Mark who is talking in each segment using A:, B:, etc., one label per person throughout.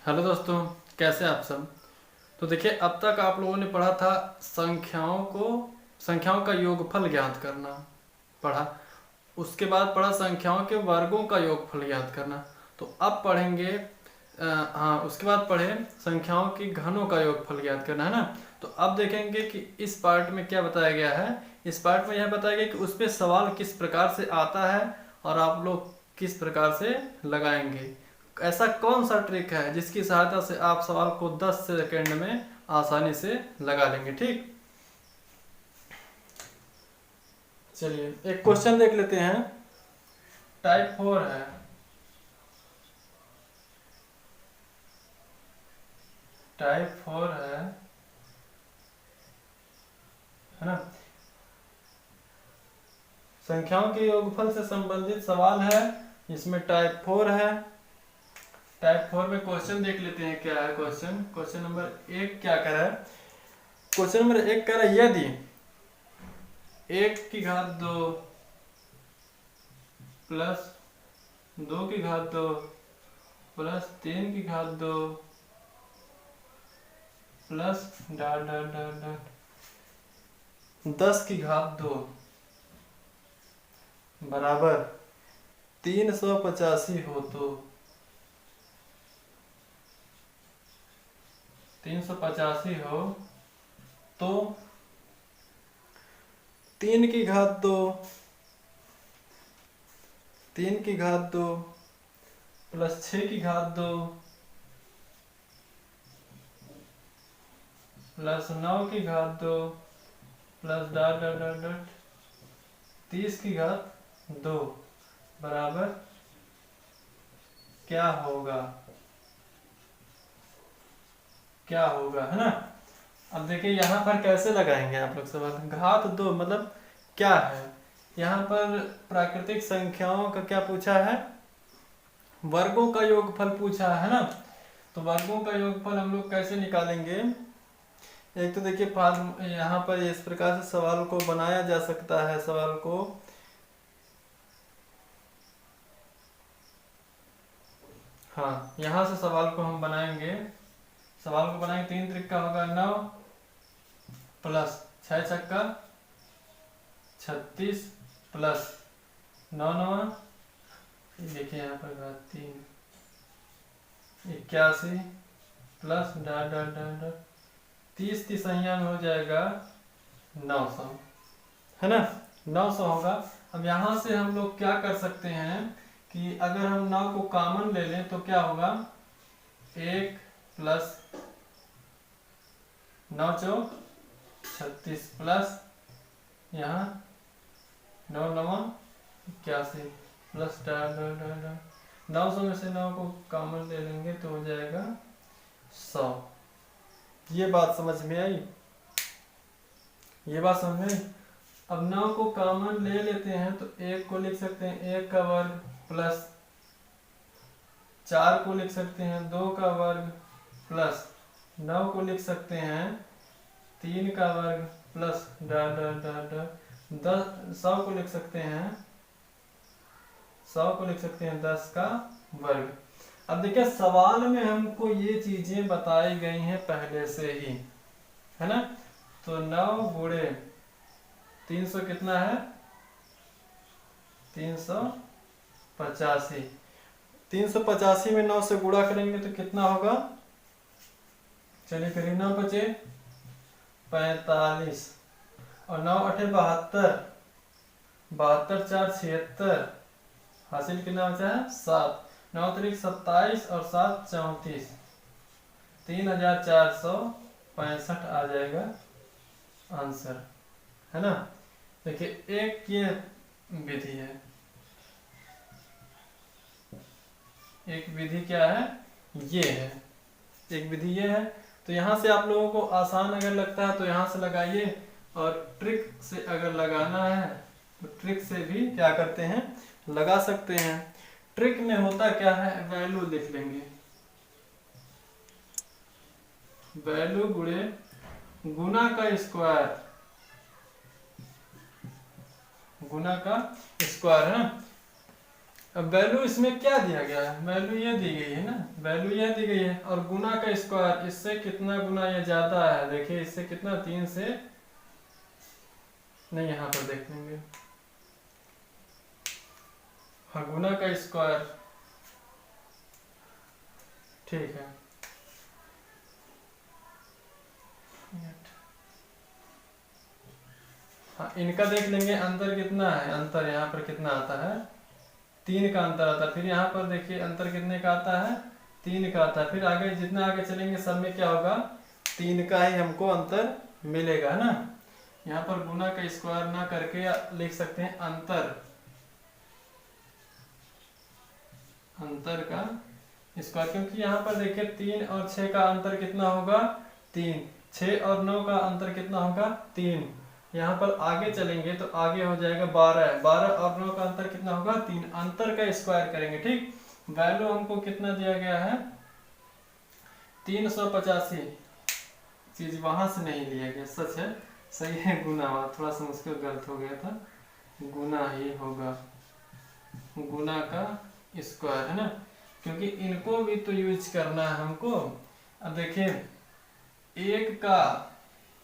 A: Hello दोस्तों, कैसे हैं आप सब। तो देखिए, अब तक आप लोगों ने पढ़ा था संख्याओं का योगफल ज्ञात करना पढ़ा। उसके बाद पढ़ा संख्याओं के वर्गों का योगफल ज्ञात करना। तो अब पढ़ेंगे उसके बाद पढ़े संख्याओं की घनों का योगफल ज्ञात करना, है ना। तो अब देखेंगे कि इस पार्ट में क्या बताया गया है। इस पार्ट में यह बताया गया कि उस पर सवाल किस प्रकार से आता है और आप लोग किस प्रकार से लगाएंगे। ऐसा कौन सा ट्रिक है जिसकी सहायता से आप सवाल को 10 सेकंड में आसानी से लगा लेंगे। ठीक, चलिए एक क्वेश्चन देख लेते हैं। टाइप 4 है। टाइप 4 है ना। संख्याओं के योगफल से संबंधित सवाल है। इसमें टाइप 4 है। टाइप 4 में क्वेश्चन देख लेते हैं क्या है। क्वेश्चन नंबर 1 क्या कह रहा है। क्वेश्चन नंबर 1 कह रहा है यदि 1 की घात 2 प्लस 2 की घात 2 प्लस 3 की घात 2 plus dot dot dot dot 10 की घात 2 बराबर 385 हो तो 385 हो तो 3 की घात 2 3 की घात 2 प्लस 6 की घात 2 प्लस 9 की घात 2 plus dot dot dot dot 30 की घात 2 बराबर क्या होगा है ना। अब देखिए यहाँ पर कैसे लगाएंगे आप लोग सवाल। घात 2 मतलब क्या है। यहाँ पर प्राकृतिक संख्याओं का क्या पूछा है, वर्गों का योगफल पूछा है ना। तो वर्गों का योगफल हम लोग कैसे निकालेंगे। एक तो देखिए यहाँ पर इस प्रकार से सवाल को बनाया जा सकता है। सवाल को यहाँ से सवाल को हम बनाएंगे। सवाल को बनाएंगे 3 त्रिक का होगा 9 प्लस 6 छक्का 36 प्लस 9 9 देखिए यहाँ पर घात 3 81 plus dot dot dot dot 30 की संख्या में हो जाएगा 900, है ना। 900 होगा। अब यहाँ से हम लोग क्या कर सकते हैं कि अगर हम 9 को कॉमन ले लें तो क्या होगा 1 प्लस 9 चौक 36 प्लस यहाँ 9 9 81 plus dot dot dot dot 900 में से 9 को कॉमन ले लेंगे तो हो जाएगा 100। ये बात समझ में आई। अब 9 को कॉमन ले लेते हैं तो 1 को लिख सकते हैं 1 का वर्ग प्लस 4 को लिख सकते हैं 2 का वर्ग प्लस 9 को लिख सकते हैं 3 का वर्ग plus dot dot dot dot 100 को लिख सकते हैं 10 का वर्ग। अब देखिए सवाल में हमको ये चीजें बताई गई हैं पहले से ही, है ना। तो 9 गुणे 300 कितना है 385। 385 में 9 से गुणा करेंगे तो कितना होगा। चलिए करिए 9 बचे 45 और 9 8 72 72 4 76 हासिल कितना बचा है 7 9 तरीक 27 और 7 34 3465 आ जाएगा आंसर, है ना। देखिए एक ये विधि है, एक विधि क्या है ये है, एक विधि ये है। तो यहाँ से आप लोगों को आसान अगर लगता है तो यहाँ से लगाइए और ट्रिक से अगर लगाना है तो ट्रिक से भी क्या करते हैं लगा सकते हैं। ट्रिक में होता क्या है वैल्यू लिख लेंगे। वैल्यू गुणे गुना का स्क्वायर है ना। अब वैल्यू इसमें क्या दिया गया है, वैल्यू ये दी गई है ना, वैल्यू ये दी गई है, और गुना का स्क्वायर, इससे कितना गुना ये ज्यादा है, देखिए इससे कितना 3 से नहीं, यहाँ पर देख लेंगे। हाँ, गुना का स्क्वायर, ठीक है। हाँ, इनका देख लेंगे अंतर कितना है, अंतर यहाँ पर कितना आता है, 3 का अंतर आता है। फिर यहाँ पर देखिए अंतर कितने का आता है, 3 का आता है। फिर आगे जितना आगे चलेंगे सब में क्या होगा, 3 का ही हमको अंतर मिलेगा, है ना। यहाँ पर गुना का स्क्वायर ना करके लिख सकते हैं अंतर, अंतर का स्क्वायर, क्योंकि यहाँ पर देखिए 3 और 6 का अंतर कितना होगा, 3, 6 और 9 का अंतर कितना होगा, 3। यहाँ पर आगे चलेंगे तो आगे हो जाएगा 12, 12 और 9 का अंतर कितना होगा, 3, अंतर का स्क्वायर करेंगे, ठीक। वैल्यू हमको कितना दिया गया है, 385, चीज वहां से नहीं लिया गया, सच है, सही है, गुना हुआ, थोड़ा सा मुश्किल गलत हो गया था, गुना ही होगा, गुना का स्क्वायर, है ना, क्योंकि इनको भी तो यूज करना है हमको। अब देखिए 1 का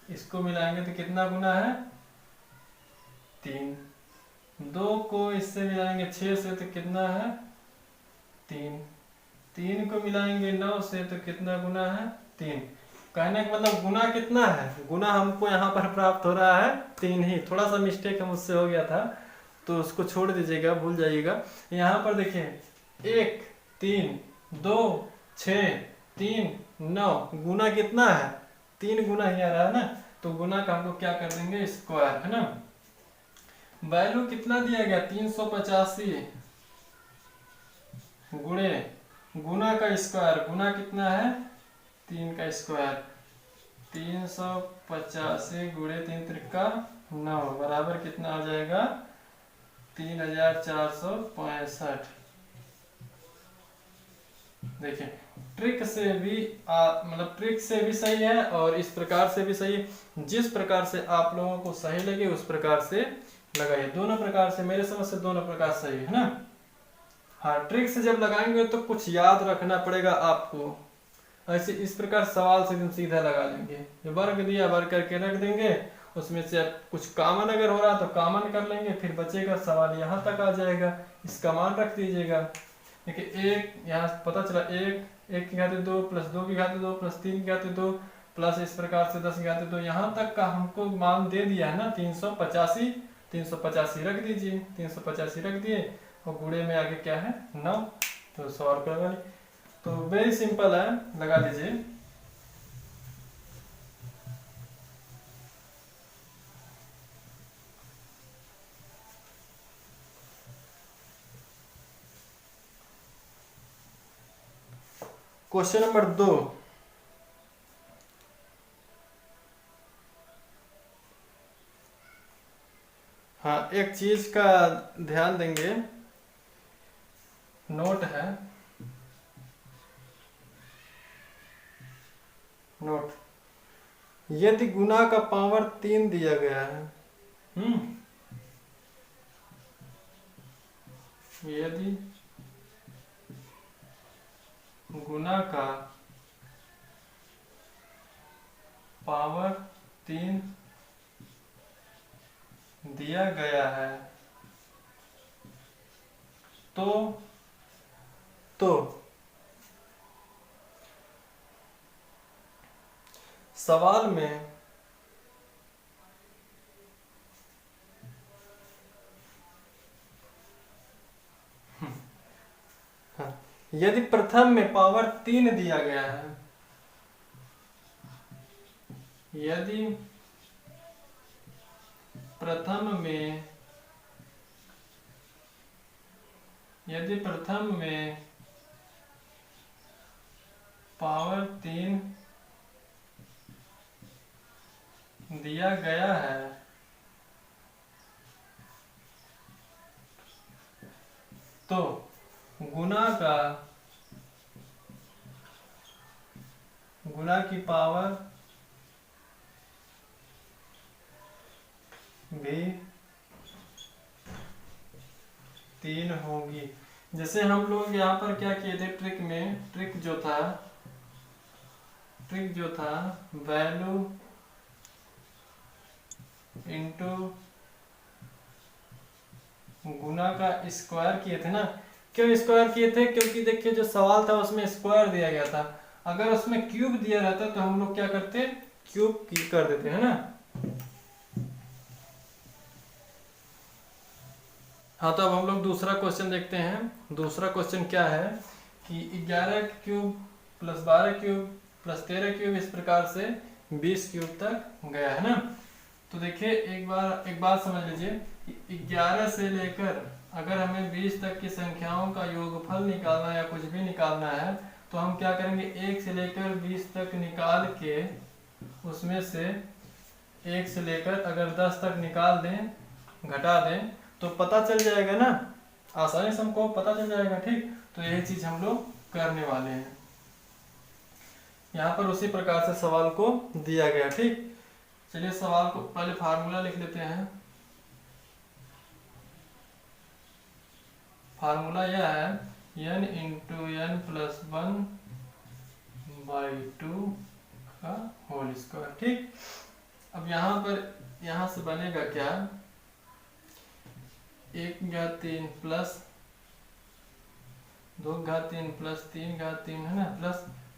A: इसको मिलाएंगे तो कितना गुना है, 3, 2 को इससे मिलाएंगे 6 से तो कितना है, 3, 3 को मिलाएंगे 9 से तो कितना गुना है, 3। कहने का मतलब गुना कितना है, गुना हमको यहाँ पर प्राप्त हो रहा है 3 ही, थोड़ा सा मिस्टेक मुझसे हो गया था तो उसको छोड़ दीजिएगा, भूल जाइएगा। यहाँ पर देखिए 1, 3, 2, 6, 3, 9, गुना कितना है, 3 गुना ही आ रहा है ना, तो गुना का हम लोग क्या कर देंगे, स्क्वायर, है ना। वैल्यू कितना दिया गया, 385 गुणे गुना का स्क्वायर, गुना कितना है, 3 का स्क्वायर, 385 गुणे 3 त्रिका 9 बराबर कितना आ जाएगा, 3465। देखिए ट्रिक से भी मतलब ट्रिक से भी सही है और इस प्रकार से भी सही है, जिस प्रकार से आप लोगों को सही लगे उस प्रकार से लगाइए, दोनों प्रकार से, मेरे समझ से दोनों प्रकार सही है ना। हाँ, ट्रिक से जब लगाएंगे तो कुछ याद रखना पड़ेगा आपको, ऐसे इस प्रकार सवाल से एकदम सीधा लगा लेंगे, जो वर्ग दिया वर्ग करके रख देंगे, उसमें से कुछ कॉमन अगर हो रहा तो कॉमन कर लेंगे, फिर बचेगा सवाल यहाँ तक आ जाएगा, इसका मान रख दीजिएगा। देखिए एक यहाँ पता चला, 1 की घात 2 प्लस 2 की घात 2 प्लस 3 की घात 2 प्लस इस प्रकार से 10 की घात 2, यहाँ तक का हमको मान दे दिया है ना, 385, 385 रख दीजिए, 385 रख दिए और गुणे में आगे क्या है 9, तो 100 रुपये वाली, तो वेरी सिंपल है, लगा दीजिए। क्वेश्चन नंबर 2, हाँ एक चीज का ध्यान देंगे, नोट है, नोट, यदि गुना का पावर 3 दिया गया है, यदि गुना का पावर 3 दिया गया है तो सवाल में यदि प्रथम में पावर 3 दिया गया है, यदि प्रथम में पावर 3 दिया गया है तो गुना की पावर भी 3 होगी। जैसे हम लोग यहाँ पर क्या किए थे ट्रिक में, ट्रिक जो था वैल्यू इनटू गुना का स्क्वायर किए थे ना। क्यों स्क्वायर किए थे? क्योंकि देखिए जो सवाल था उसमें स्क्वायर दिया गया था, अगर उसमें क्यूब दिया रहता तो हम लोग क्या करते, क्यूब की कर देते है ना। हाँ, तो अब हम लोग दूसरा क्वेश्चन देखते हैं। दूसरा क्वेश्चन क्या है कि 11 cube plus 12 cube plus 13 cube इस प्रकार से 20 क्यूब तक गया है ना। तो देखिए एक बात समझ लीजिए, 11 से लेकर अगर हमें 20 तक की संख्याओं का योगफल निकालना है या कुछ भी निकालना है तो हम क्या करेंगे, 1 से लेकर 20 तक निकाल के उसमें से 1 से लेकर अगर 10 तक निकाल दें, घटा दें, तो पता चल जाएगा ना, आसानी से हमको पता चल जाएगा। ठीक, तो यही चीज हम लोग करने वाले हैं। यहाँ पर उसी प्रकार से सवाल को दिया गया। ठीक, चलिए सवाल को पहले फार्मूला लिख लेते हैं। फार्मूला यह है n इंटू n प्लस 1/2 का होल स्क्वायर। ठीक, अब यहाँ से बनेगा क्या, 1/3 प्लस 2/3 प्लस 3/3 है ना, प्लस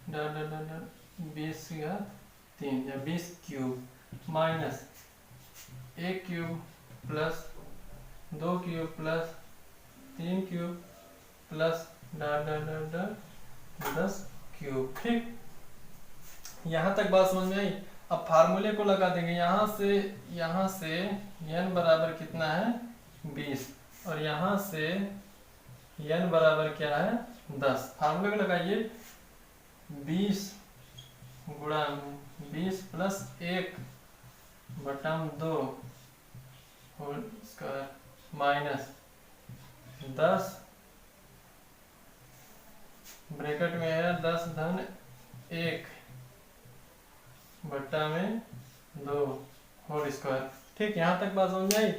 A: 20/3 या 20 cube minus 1 cube plus 2 cube plus 3 cube plus 10 cube. ठीक, यहाँ तक बात समझ में आई। अब फार्मूले को लगा देंगे। यहाँ से n बराबर कितना है, 20, और यहाँ से n बराबर क्या है, 10। फार्मूले को लगाइए, 20 गुणा 20 plus 1/2 whole square minus 10 bracket में है 10 धन 1/2 होल स्क्वायर। ठीक, यहाँ तक बात समझ आई।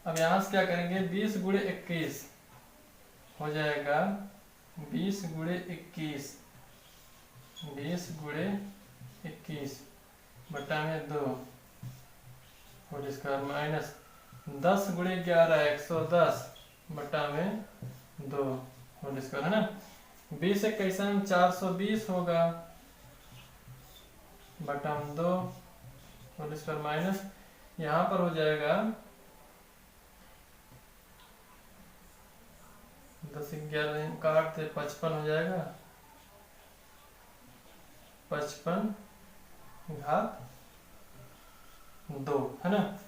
A: अब यहाँ से क्या करेंगे, 20 गुणे 21 हो जाएगा 20 गुणे 21 20/2 होल स्क्वायर माइनस 10 गुणे 11 110/2 होल स्क्वायर है ना। 20 से कैसा 420 होगा (2) होल स्क्वायर माइनस यहाँ पर हो जाएगा 10 11 काट दे 55 हो जाएगा, 55/2 है ना।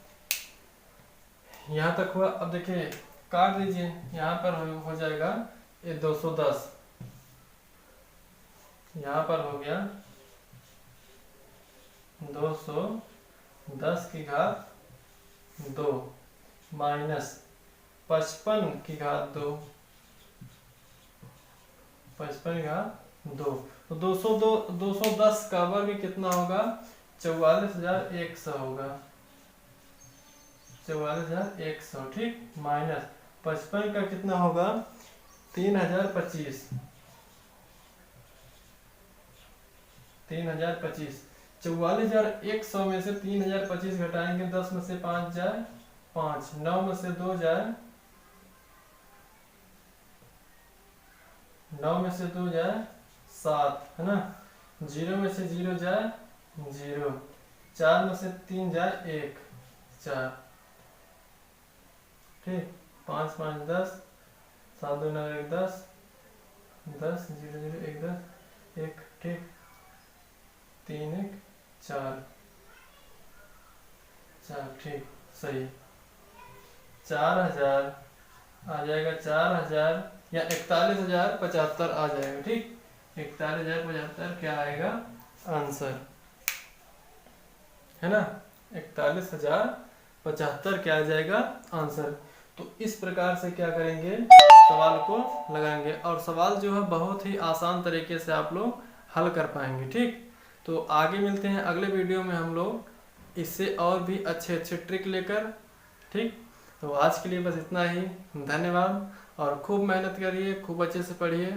A: यहाँ तक हुआ। अब देखिए काट दीजिए, यहाँ पर हो जाएगा ये 210, यहाँ पर हो गया 210 माइनस 55/2 तो 210 का वर्ग कितना होगा, 44,100 होगा, 44,100। ठीक, माइनस 55 का कितना होगा, 3025 44,100 में से 3025 घटाएंगे, 10 में से 5 जाए 5, 9 में से 2 जाए 7 है ना, 0 में से 0 जाए 0, 4 में से 3 जाए 1 4। ठीक, 5 5 10, 7 2 9 1 10, 10 0 0 1 10 1। ठीक, 3 1 4 4। ठीक, सही, 4000 आ जाएगा, 4000 या 41,075 आ जाएगा। ठीक, 41,075 क्या आएगा आंसर, है ना, 41,075 क्या आ जाएगा आंसर। तो इस प्रकार से क्या करेंगे, सवाल को लगाएंगे, और सवाल जो है बहुत ही आसान तरीके से आप लोग हल कर पाएंगे। ठीक, तो आगे मिलते हैं अगले वीडियो में हम लोग इससे और भी अच्छे अच्छे ट्रिक लेकर। ठीक, तो आज के लिए बस इतना ही, धन्यवाद। और खूब मेहनत करिए, खूब अच्छे से पढ़िए।